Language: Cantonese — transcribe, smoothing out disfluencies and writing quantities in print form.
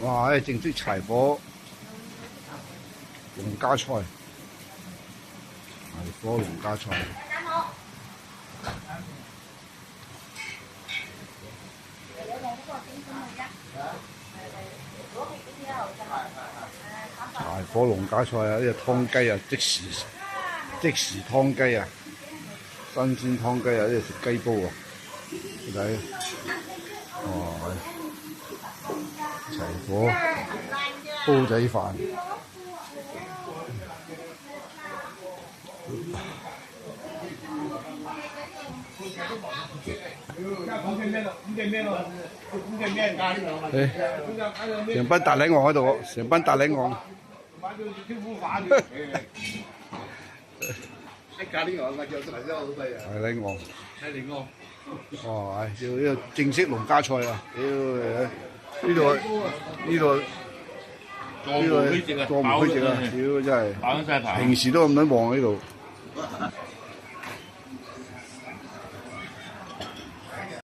哇！正式柴火農家菜，柴火農家菜。柴火農家菜啊！呢隻湯雞啊，即時湯雞啊，新鮮湯雞啊！呢隻食雞煲啊，你睇，哇！柴火煲仔飯，成班大領王喺度，成班大領王。大領王，哇！呢個正式農家菜啊！呢度座無虛席啊！屌真係，平時都咁撚旺喺度。